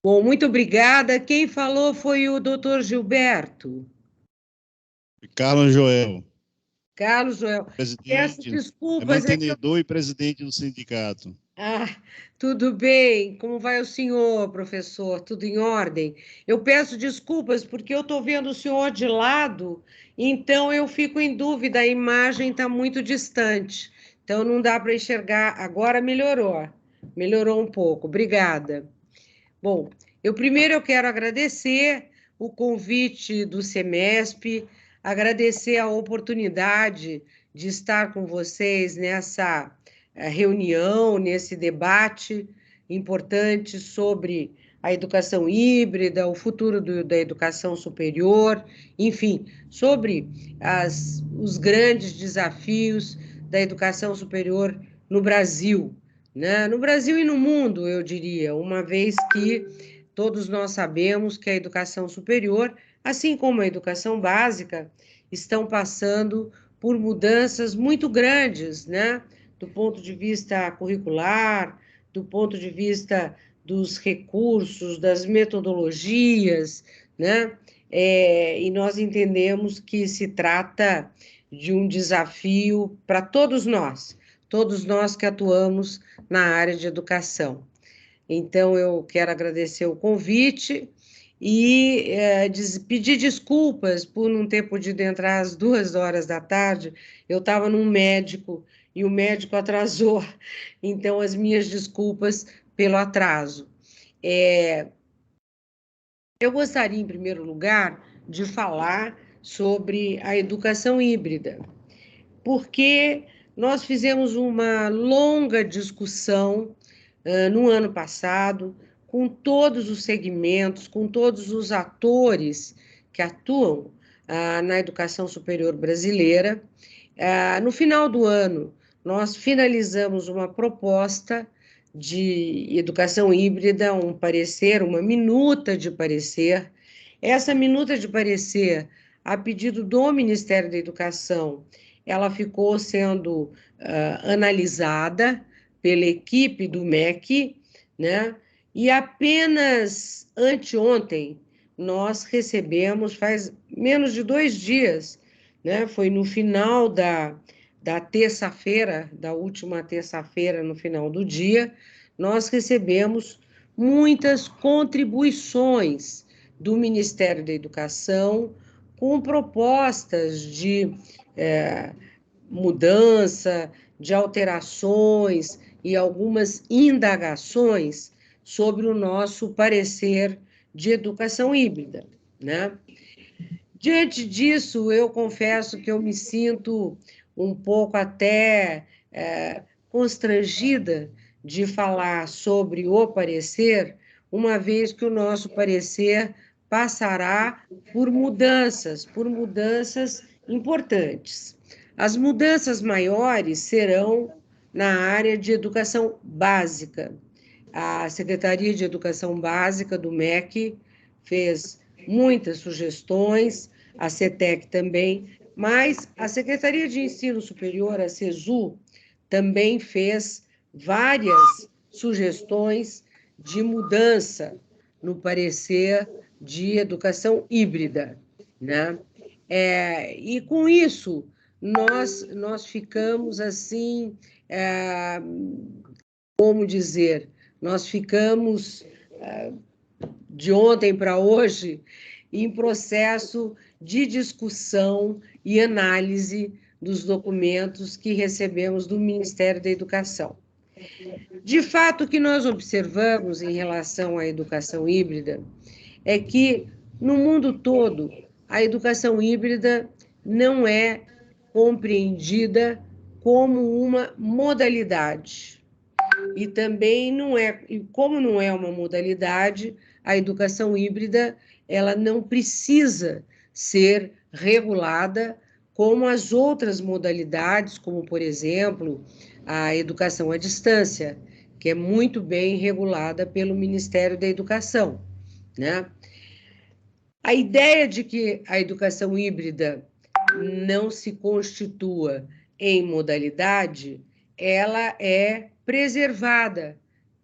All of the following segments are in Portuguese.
Bom, muito obrigada. Quem falou foi o doutor Gilberto. Carlos Joel, Carlos Joel. Peço presidente, desculpas, é que eu... mantenedor e presidente do sindicato. Ah, tudo bem. Como vai o senhor, professor? Tudo em ordem? Eu peço desculpas porque eu estou vendo o senhor de lado, então eu fico em dúvida, a imagem está muito distante, então não dá para enxergar. Agora melhorou um pouco. Obrigada. Bom, eu quero agradecer o convite do Semesp, agradecer a oportunidade de estar com vocês nessa reunião, nesse debate importante sobre a educação híbrida, o futuro da educação superior, enfim, sobre os grandes desafios da educação superior no Brasil, né? No Brasil e no mundo, eu diria, uma vez que todos nós sabemos que a educação superior, assim como a educação básica, estão passando por mudanças muito grandes, né? Do ponto de vista curricular, do ponto de vista dos recursos, das metodologias, né? E nós entendemos que se trata de um desafio para todos nós que atuamos na área de educação. Então, eu quero agradecer o convite e pedir desculpas por não ter podido entrar às 2 horas da tarde. Eu estava num médico e o médico atrasou, então, as minhas desculpas pelo atraso. Eu gostaria, em primeiro lugar, de falar sobre a educação híbrida, porque nós fizemos uma longa discussão no ano passado, com todos os segmentos, com todos os atores que atuam na educação superior brasileira. No final do ano, nós finalizamos uma proposta de educação híbrida, um parecer, uma minuta de parecer. Essa minuta de parecer, a pedido do Ministério da Educação, ela ficou sendo analisada pela equipe do MEC, né? E apenas anteontem nós recebemos, faz menos de 2 dias, né? Foi no final da terça-feira, da última terça-feira, no final do dia, nós recebemos muitas contribuições do Ministério da Educação com propostas de mudança, de alterações e algumas indagações sobre o nosso parecer de educação híbrida, né? Diante disso, eu confesso que eu me sinto um pouco até constrangida de falar sobre o parecer, uma vez que o nosso parecer passará por mudanças importantes. As mudanças maiores serão na área de educação básica. A Secretaria de Educação Básica do MEC fez muitas sugestões, a CETEC também, mas a Secretaria de Ensino Superior, a CESU, também fez várias sugestões de mudança no parecer de educação híbrida, né? E com isso, nós ficamos assim, como dizer, nós ficamos de ontem para hoje em processo de discussão e análise dos documentos que recebemos do Ministério da Educação. De fato, o que nós observamos em relação à educação híbrida é que, no mundo todo, a educação híbrida não é compreendida como uma modalidade. E também não é, e como não é uma modalidade, a educação híbrida, ela não precisa ser regulada como as outras modalidades, como, por exemplo, a educação à distância, que é muito bem regulada pelo Ministério da Educação, né? A ideia de que a educação híbrida não se constitua em modalidade, ela é preservada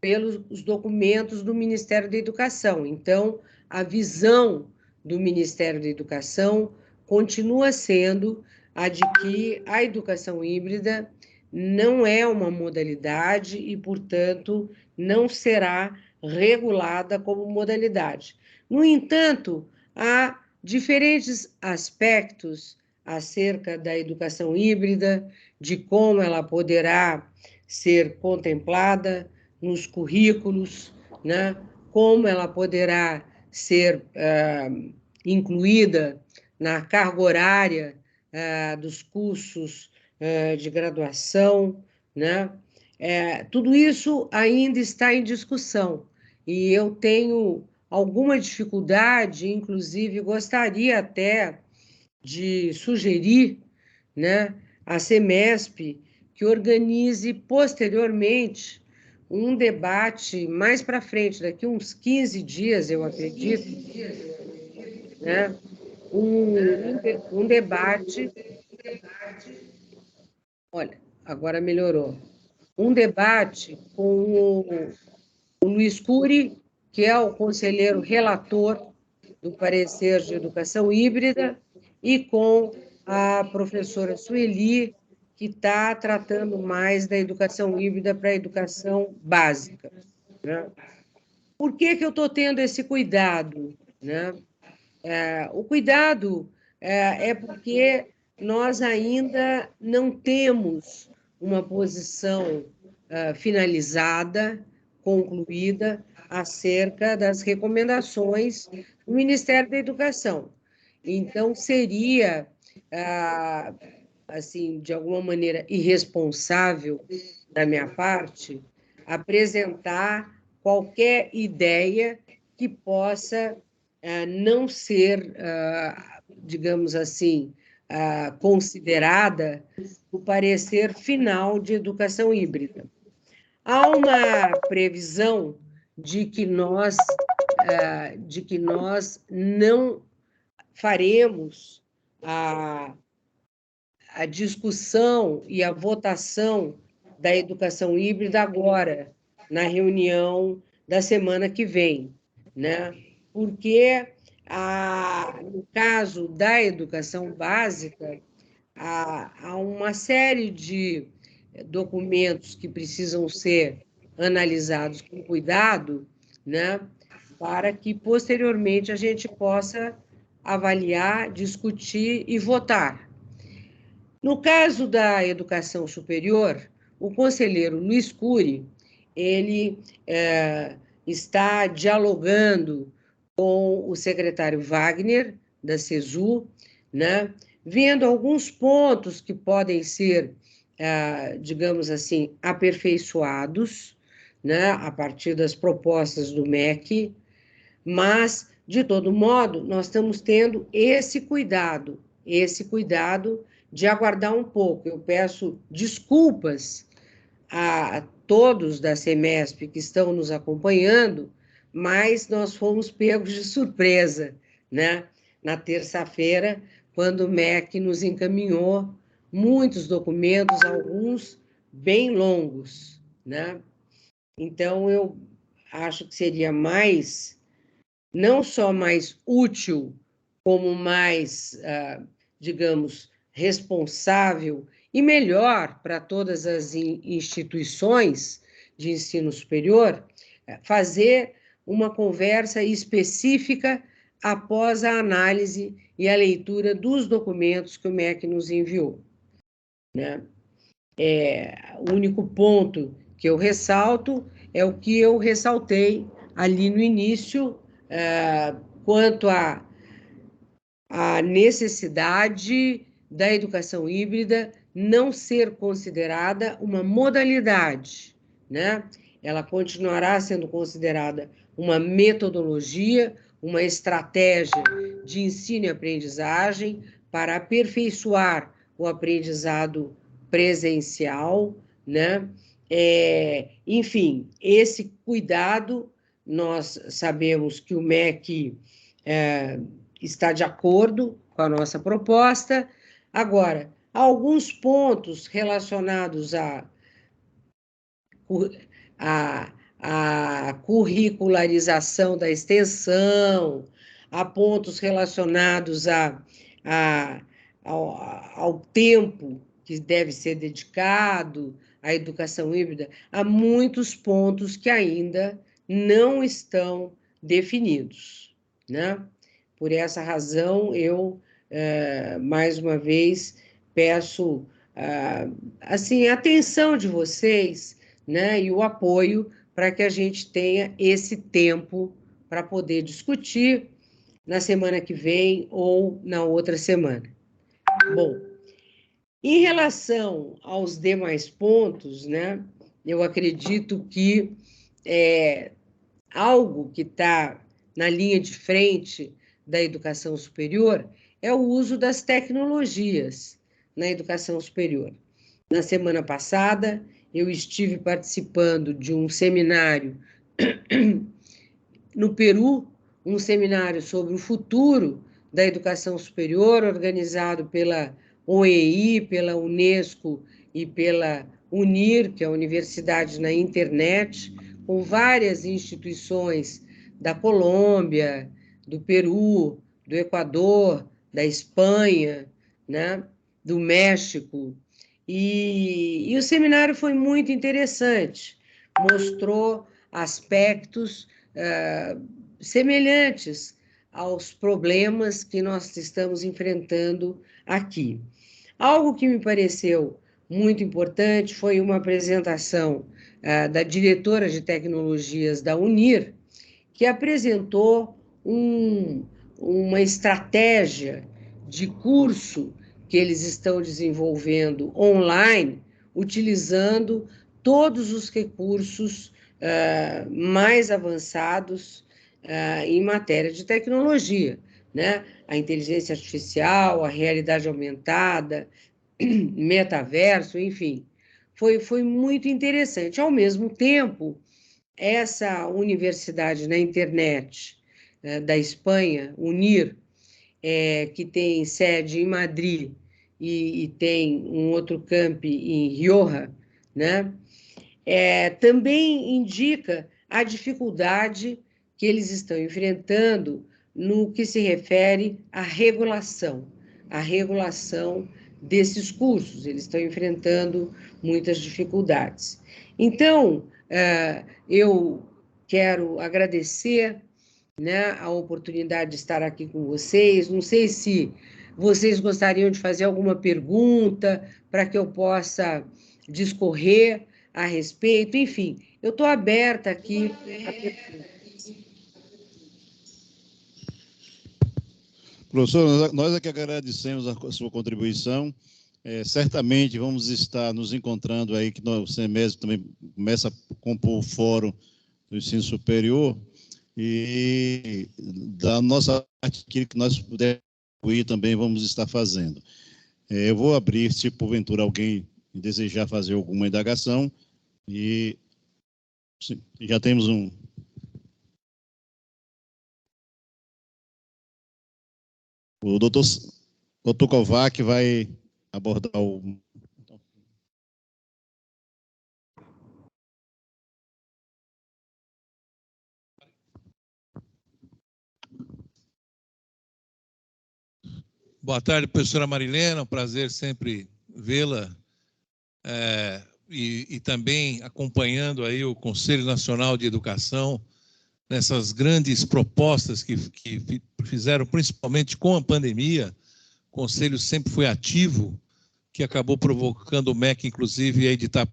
pelos documentos do Ministério da Educação. Então, a visão do Ministério da Educação continua sendo a de que a educação híbrida não é uma modalidade e, portanto, não será regulada como modalidade. No entanto, há diferentes aspectos acerca da educação híbrida, de como ela poderá ser contemplada nos currículos, né? Como ela poderá ser incluída na carga horária dos cursos de graduação, né? Tudo isso ainda está em discussão e eu tenho alguma dificuldade, inclusive gostaria até de sugerir, né, à CEMESP que organize posteriormente um debate mais para frente, daqui uns 15 dias, eu acredito, né, um debate. Olha, agora melhorou. Um debate com o Luiz Cury, que é o conselheiro relator do parecer de educação híbrida, e com a professora Sueli, que está tratando mais da educação híbrida para a educação básica, né? Por que eu estou tendo esse cuidado, né? O cuidado é porque nós ainda não temos uma posição finalizada, concluída, acerca das recomendações do Ministério da Educação. Então, seria, assim, de alguma maneira irresponsável da minha parte, apresentar qualquer ideia que possa não ser, digamos assim, considerada o parecer final de educação híbrida. Há uma previsão de que nós não faremos a discussão e a votação da educação híbrida agora, na reunião da semana que vem, né? Porque, no caso da educação básica, há uma série de documentos que precisam ser analisados com cuidado, né? Para que, posteriormente, a gente possa avaliar, discutir e votar. No caso da educação superior, o conselheiro Luiz Cury, ele está dialogando com o secretário Wagner, da CESU, né, vendo alguns pontos que podem ser, digamos assim, aperfeiçoados, né, a partir das propostas do MEC, mas, de todo modo, nós estamos tendo esse cuidado de aguardar um pouco. Eu peço desculpas a todos da CEMESP que estão nos acompanhando, mas nós fomos pegos de surpresa, né? Na terça-feira, quando o MEC nos encaminhou muitos documentos, alguns bem longos, né? Então, eu acho que seria não só mais útil, como mais, digamos, responsável e melhor para todas as instituições de ensino superior, fazer uma conversa específica após a análise e a leitura dos documentos que o MEC nos enviou, né? O único ponto que eu ressalto é o que eu ressaltei ali no início, quanto à necessidade da educação híbrida não ser considerada uma modalidade, né? Ela continuará sendo considerada uma metodologia, uma estratégia de ensino e aprendizagem para aperfeiçoar o aprendizado presencial, né? Enfim, esse cuidado, nós sabemos que o MEC está de acordo com a nossa proposta. Agora, alguns pontos relacionados a curricularização da extensão, há pontos relacionados ao tempo que deve ser dedicado à educação híbrida, há muitos pontos que ainda não estão definidos, né? Por essa razão, eu, mais uma vez, peço assim, a atenção de vocês, né, e o apoio para que a gente tenha esse tempo para poder discutir na semana que vem ou na outra semana. Bom, em relação aos demais pontos, né, eu acredito que algo que está na linha de frente da educação superior é o uso das tecnologias na educação superior. Na semana passada, eu estive participando de um seminário no Peru, um seminário sobre o futuro da educação superior, organizado pela OEI, pela Unesco e pela UNIR, que é a Universidade na Internet, com várias instituições da Colômbia, do Peru, do Equador, da Espanha, né, do México. E o seminário foi muito interessante, mostrou aspectos semelhantes aos problemas que nós estamos enfrentando aqui. Algo que me pareceu muito importante foi uma apresentação da diretora de tecnologias da UNIR, que apresentou uma estratégia de curso que eles estão desenvolvendo online, utilizando todos os recursos mais avançados em matéria de tecnologia, né? A inteligência artificial, a realidade aumentada, metaverso, enfim. Foi muito interessante. Ao mesmo tempo, essa universidade na internet da Espanha, UNIR, que tem sede em Madrid e tem um outro campi em Rioja, né? Também indica a dificuldade que eles estão enfrentando no que se refere à regulação desses cursos. Eles estão enfrentando muitas dificuldades. Então, eu quero agradecer, né, a oportunidade de estar aqui com vocês. Não sei se vocês gostariam de fazer alguma pergunta para que eu possa discorrer a respeito. Enfim, eu estou aberta aqui a perguntas. Professor, nós é que agradecemos a sua contribuição. Certamente vamos estar nos encontrando aí, que o semestre também começa a compor o Fórum do Ensino Superior, e da nossa parte, aquilo que nós pudermos contribuir também vamos estar fazendo. Eu vou abrir, se porventura alguém desejar fazer alguma indagação, e sim, já temos um... O doutor Kovac vai abordar o... Boa tarde, professora Marilena, um prazer sempre vê-la e também acompanhando aí o Conselho Nacional de Educação nessas grandes propostas que fizeram, principalmente com a pandemia. O Conselho sempre foi ativo, que acabou provocando o MEC, inclusive, a editar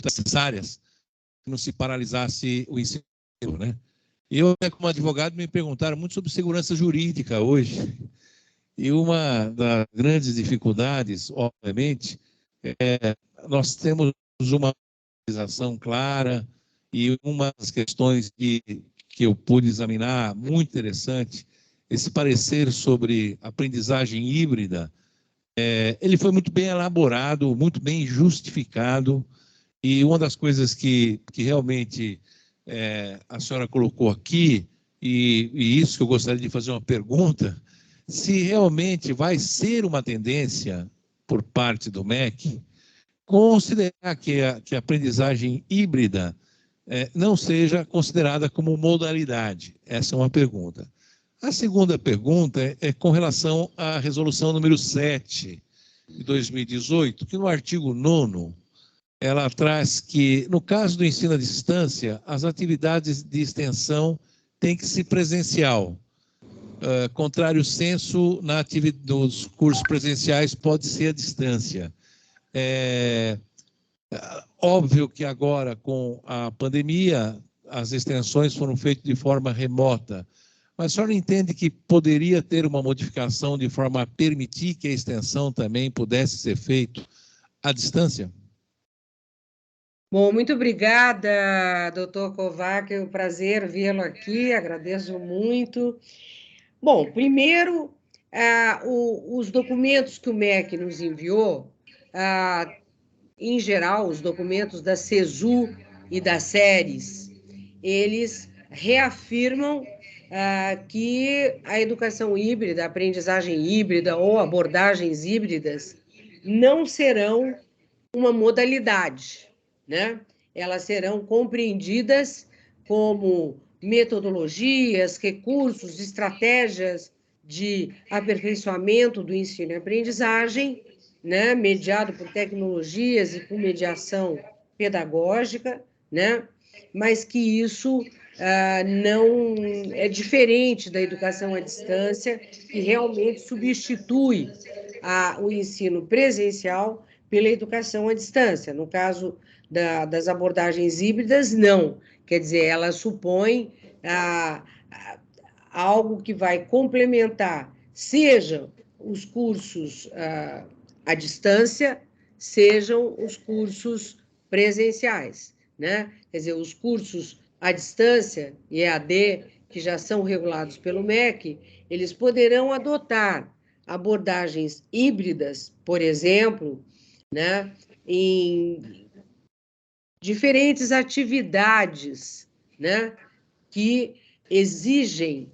necessárias, que não se paralisasse o ensino, né? Eu, como advogado, me perguntaram muito sobre segurança jurídica hoje. E uma das grandes dificuldades, obviamente, nós temos uma organização clara, e uma das questões que eu pude examinar, muito interessante, esse parecer sobre aprendizagem híbrida, ele foi muito bem elaborado, muito bem justificado, e uma das coisas que realmente a senhora colocou aqui, e isso que eu gostaria de fazer uma pergunta, se realmente vai ser uma tendência por parte do MEC considerar que a aprendizagem híbrida não seja considerada como modalidade? Essa é uma pergunta. A segunda pergunta é com relação à resolução número 7 de 2018, que no artigo 9º, ela traz que, no caso do ensino à distância, as atividades de extensão têm que ser presencial. Contrário senso, nos cursos presenciais pode ser à distância. Óbvio que agora, com a pandemia, as extensões foram feitas de forma remota, mas a senhora entende que poderia ter uma modificação de forma a permitir que a extensão também pudesse ser feita à distância? Bom, muito obrigada, doutor Kovac, é um prazer vê-lo aqui, agradeço muito. Bom, primeiro, os documentos que o MEC nos enviou, em geral, os documentos da CESU e da SERES, eles reafirmam que a educação híbrida, a aprendizagem híbrida ou abordagens híbridas não serão uma modalidade, né? Elas serão compreendidas como metodologias, recursos, estratégias de aperfeiçoamento do ensino e aprendizagem, né? Mediado por tecnologias e por mediação pedagógica, né? Mas que isso não é diferente da educação à distância, que realmente substitui o ensino presencial pela educação à distância. No caso das abordagens híbridas, não. Quer dizer, ela supõe algo que vai complementar, seja os cursos à distância, sejam os cursos presenciais, né? Quer dizer, os cursos à distância, EAD, que já são regulados pelo MEC, eles poderão adotar abordagens híbridas, por exemplo, né, em diferentes atividades, né, que exigem,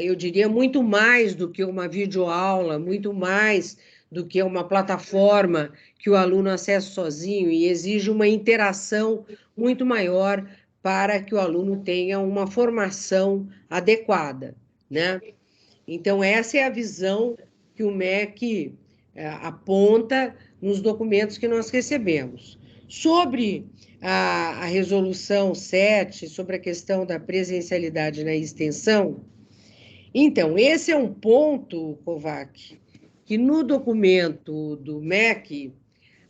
eu diria, muito mais do que uma videoaula, muito mais do que uma plataforma que o aluno acessa sozinho, e exige uma interação muito maior para que o aluno tenha uma formação adequada, né? Então, essa é a visão que o MEC aponta nos documentos que nós recebemos. Sobre a resolução 7, sobre a questão da presencialidade na extensão, então, esse é um ponto, Kovac, que no documento do MEC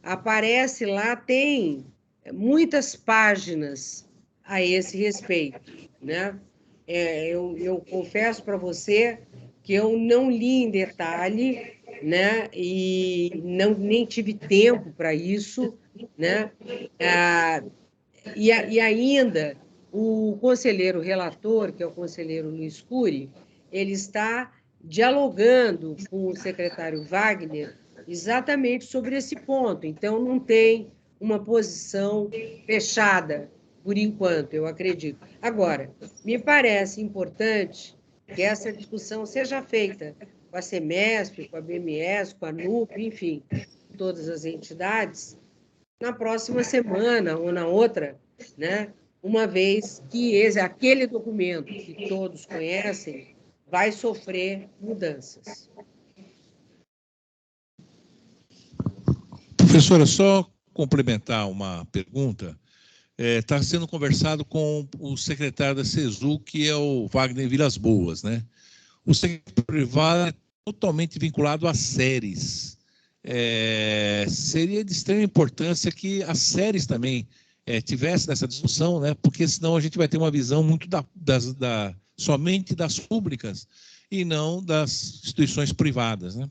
aparece lá, tem muitas páginas a esse respeito, né? Eu confesso para você que eu não li em detalhe, né? E nem tive tempo para isso, né? E ainda o conselheiro relator, que é o conselheiro Luiz Cury, ele está dialogando com o secretário Wagner exatamente sobre esse ponto. Então, não tem uma posição fechada, por enquanto, eu acredito. Agora, me parece importante que essa discussão seja feita com a Semesp, com a BMS, com a NUP, enfim, todas as entidades, na próxima semana ou na outra, né? Uma vez que aquele documento que todos conhecem vai sofrer mudanças. Professora, só complementar uma pergunta. Está sendo conversado com o secretário da CESU, que é o Wagner Vilas Boas, né? O sector privado é totalmente vinculado às SERES. Seria de extrema importância que as SERES também tivessem nessa discussão, né? Porque senão a gente vai ter uma visão muito somente das públicas e não das instituições privadas, né?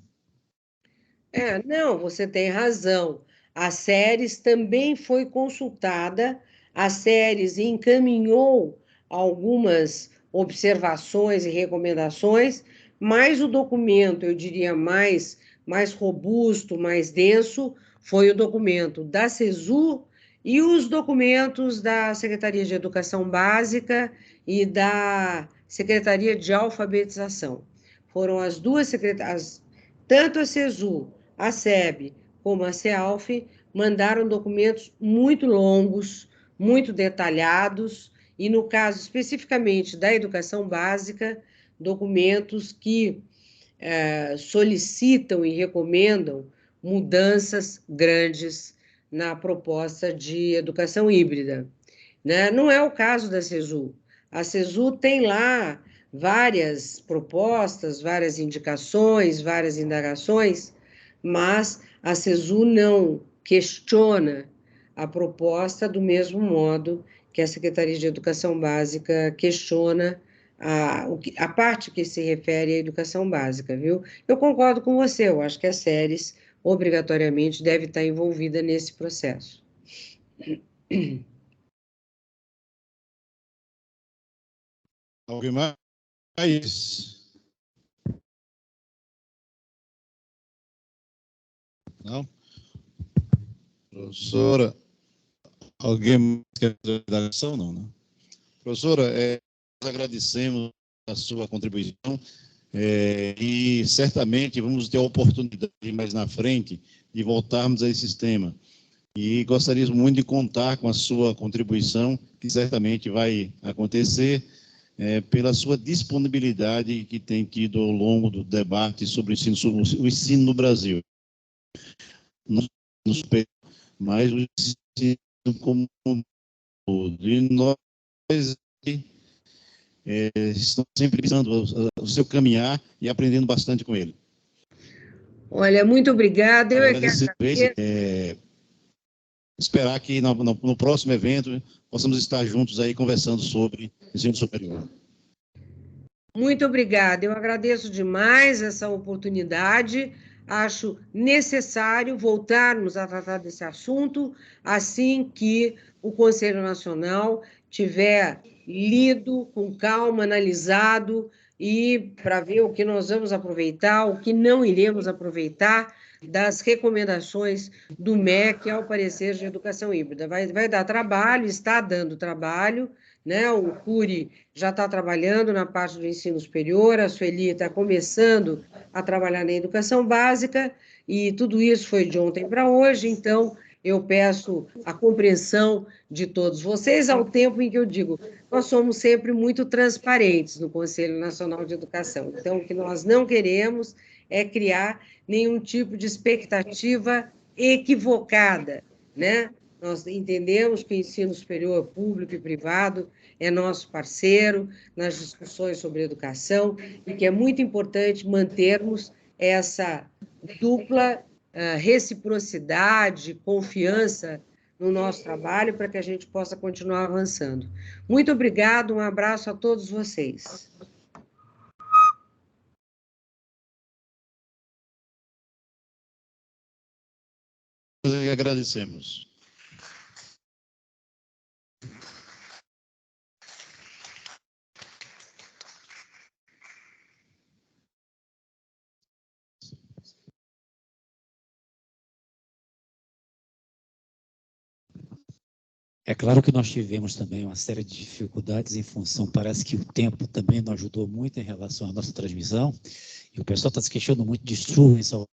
Não, você tem razão. A SERES também foi consultada, a SERES encaminhou algumas observações e recomendações, mas o documento, eu diria, mais robusto, mais denso, foi o documento da CESU e os documentos da Secretaria de Educação Básica e da Secretaria de Alfabetização. Foram as duas secretarias, tanto a CESU, a SEB, como a CEALF, mandaram documentos muito longos, muito detalhados, e no caso especificamente da educação básica, documentos que solicitam e recomendam mudanças grandes na proposta de educação híbrida, né? Não é o caso da CESU. A CESU tem lá várias propostas, várias indicações, várias indagações, mas a CESU não questiona a proposta do mesmo modo que a Secretaria de Educação Básica questiona a parte que se refere à educação básica, viu? Eu concordo com você, eu acho que as séries obrigatoriamente deve estar envolvida nesse processo. Alguém mais? Não? Professora, alguém quer dar ação? Não, né? Professora, nós agradecemos a sua contribuição e certamente vamos ter a oportunidade mais na frente de voltarmos a esse tema. E gostaríamos muito de contar com a sua contribuição, que certamente vai acontecer pela sua disponibilidade que tem tido ao longo do debate sobre o ensino no Brasil. Mas o ensino como um todo. E nós estamos sempre pensando o seu caminhar e aprendendo bastante com ele. Olha, muito obrigada. Eu esperar que no próximo evento possamos estar juntos aí conversando sobre ensino superior. Muito obrigada. Eu agradeço demais essa oportunidade. Acho necessário voltarmos a tratar desse assunto assim que o Conselho Nacional tiver lido com calma, analisado, e para ver o que nós vamos aproveitar, o que não iremos aproveitar das recomendações do MEC ao parecer de educação híbrida. Vai dar trabalho, está dando trabalho, né? O CURI já está trabalhando na parte do ensino superior, a Sueli está começando a trabalhar na educação básica, e tudo isso foi de ontem para hoje, então eu peço a compreensão de todos vocês, ao tempo em que eu digo, nós somos sempre muito transparentes no Conselho Nacional de Educação, então o que nós não queremos é criar nenhum tipo de expectativa equivocada, né? Nós entendemos que o ensino superior público e privado é nosso parceiro nas discussões sobre educação e que é muito importante mantermos essa dupla reciprocidade, confiança no nosso trabalho para que a gente possa continuar avançando. Muito obrigado, um abraço a todos vocês. Nós agradecemos. É claro que nós tivemos também uma série de dificuldades em função, parece que o tempo também não ajudou muito em relação à nossa transmissão, e o pessoal está se queixando muito de chuva em Salvador.